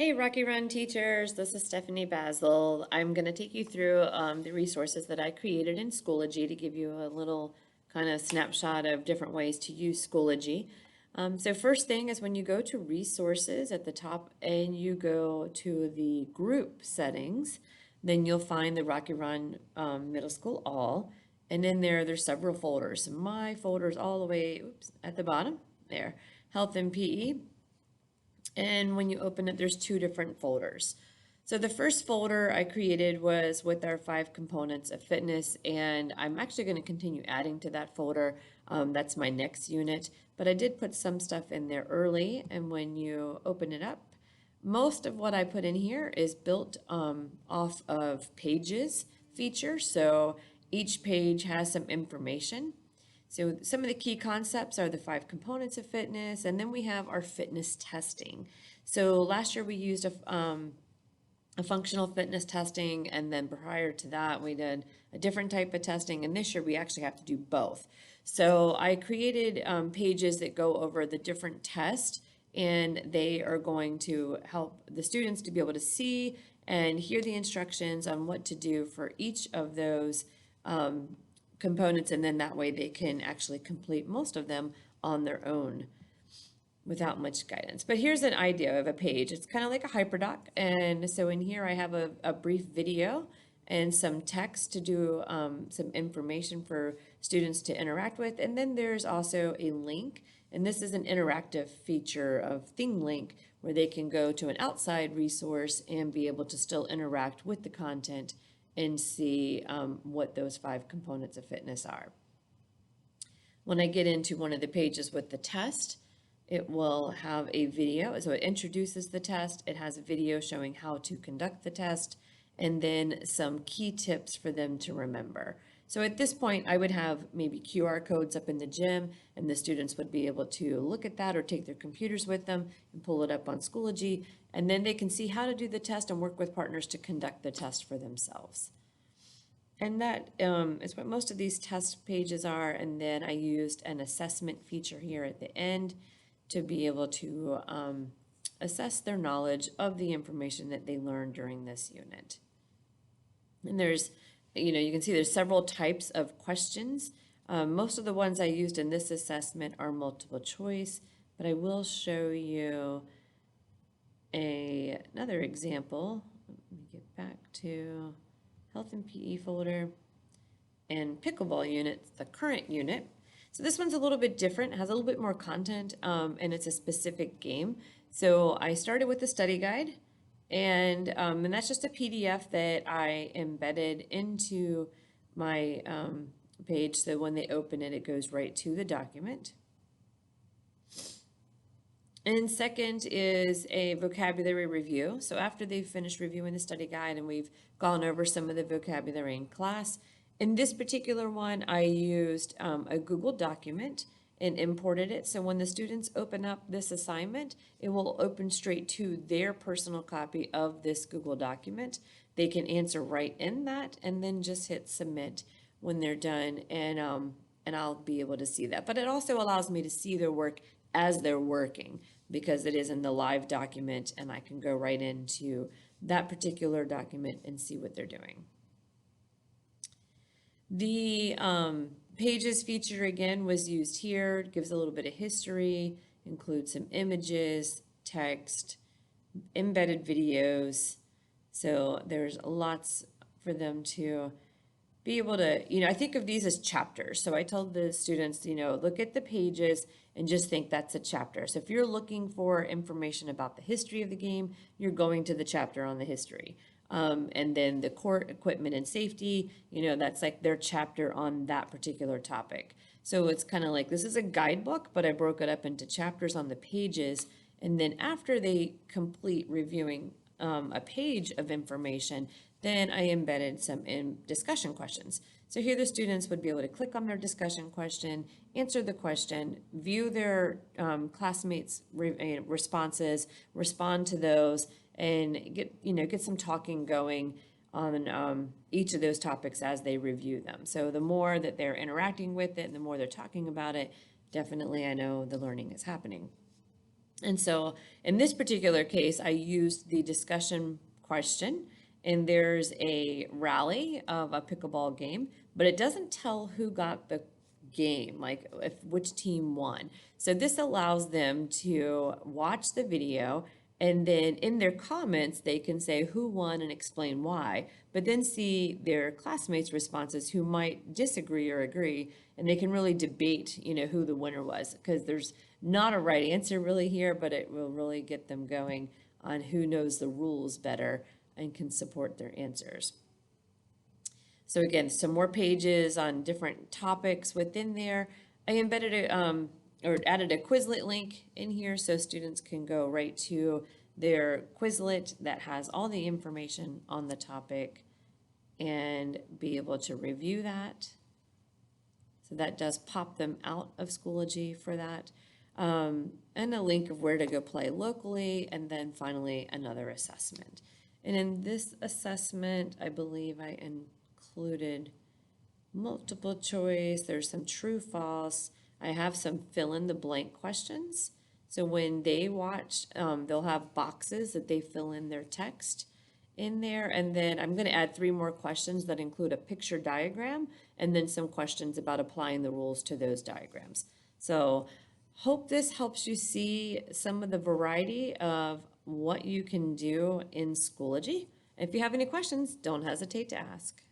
Hey, Rocky Run teachers, this is Stephanie Basil. I'm going to take you through the resources that I created in Schoology to give you a little kind of snapshot of different ways to use Schoology. So first thing is when you go to resources at the top and you go to the group settings, then you'll find the Rocky Run Middle School All. And in there's several folders. My folder's all the way, at the bottom there, Health and PE. And when you open it, there's two different folders. So the first folder I created was with our 5 components of fitness, and I'm actually going to continue adding to that folder. That's my next unit, but I did put some stuff in there early, and when you open it up, most of what I put in here is built off of pages feature. So each page has some information. So some of the key concepts are the 5 components of fitness, and then we have our fitness testing. So last year we used a functional fitness testing, and then prior to that we did a different type of testing, and this year we actually have to do both. So I created pages that go over the different tests, and they are going to help the students to be able to see and hear the instructions on what to do for each of those components, and then that way they can actually complete most of them on their own without much guidance. But here's an idea of a page. It's kind of like a hyperdoc, and so in here I have a brief video and some text to do some information for students to interact with, and then there's also a link, and this is an interactive feature of ThingLink where they can go to an outside resource and be able to still interact with the content and see what those 5 components of fitness are. When I get into one of the pages with the test, it will have a video. So it introduces the test. It has a video showing how to conduct the test, and then some key tips for them to remember. So at this point, I would have maybe QR codes up in the gym, and the students would be able to look at that or take their computers with them and pull it up on Schoology, and then they can see how to do the test and work with partners to conduct the test for themselves. And that is what most of these test pages are, and then I used an assessment feature here at the end to be able to assess their knowledge of the information that they learned during this unit. And there's, you can see there's several types of questions. Most of the ones I used in this assessment are multiple choice, but I will show you another example. Let me get back to Health and PE folder and Pickleball unit, the current unit. So this one's a little bit different, it has a little bit more content, and it's a specific game. So I started with the study guide, and that's just a PDF that I embedded into my page. So when they open it, it goes right to the document. And second is a vocabulary review. So after they've finished reviewing the study guide and we've gone over some of the vocabulary in class, in this particular one, I used a Google document and imported it. So when the students open up this assignment, it will open straight to their personal copy of this Google document. They can answer right in that and then just hit submit when they're done, and I'll be able to see that. But it also allows me to see their work as they're working because it is in the live document, and I can go right into that particular document and see what they're doing. The pages feature again was used here. It gives a little bit of history, includes some images, text, embedded videos. So there's lots for them to be able to, I think of these as chapters. So I told the students, look at the pages and just think that's a chapter. So if you're looking for information about the history of the game, you're going to the chapter on the history. And then the court equipment and safety, that's like their chapter on that particular topic. So it's kind of like, this is a guidebook, but I broke it up into chapters on the pages. And then after they complete reviewing a page of information, then I embedded some discussion questions. So here the students would be able to click on their discussion question, answer the question, view their classmates' responses, respond to those, and get some talking going on each of those topics as they review them. So the more that they're interacting with it and the more they're talking about it, definitely I know the learning is happening. And so in this particular case, I used the discussion question, and there's a rally of a pickleball game, but it doesn't tell who got the game, like if which team won. So this allows them to watch the video, and then in their comments they can say who won and explain why, but then see their classmates' responses who might disagree or agree, and they can really debate, who the winner was, because there's not a right answer really here, but it will really get them going on who knows the rules better and can support their answers. So again, some more pages on different topics within there. I embedded or added a Quizlet link in here so students can go right to their Quizlet that has all the information on the topic and be able to review that. So that does pop them out of Schoology for that. And a link of where to go play locally, and then finally another assessment. And in this assessment, I believe I included multiple choice, there's some true, false. I have some fill in the blank questions. So when they watch, they'll have boxes that they fill in their text in there. And then I'm going to add 3 more questions that include a picture diagram and then some questions about applying the rules to those diagrams. So hope this helps you see some of the variety of what you can do in Schoology. If you have any questions, don't hesitate to ask.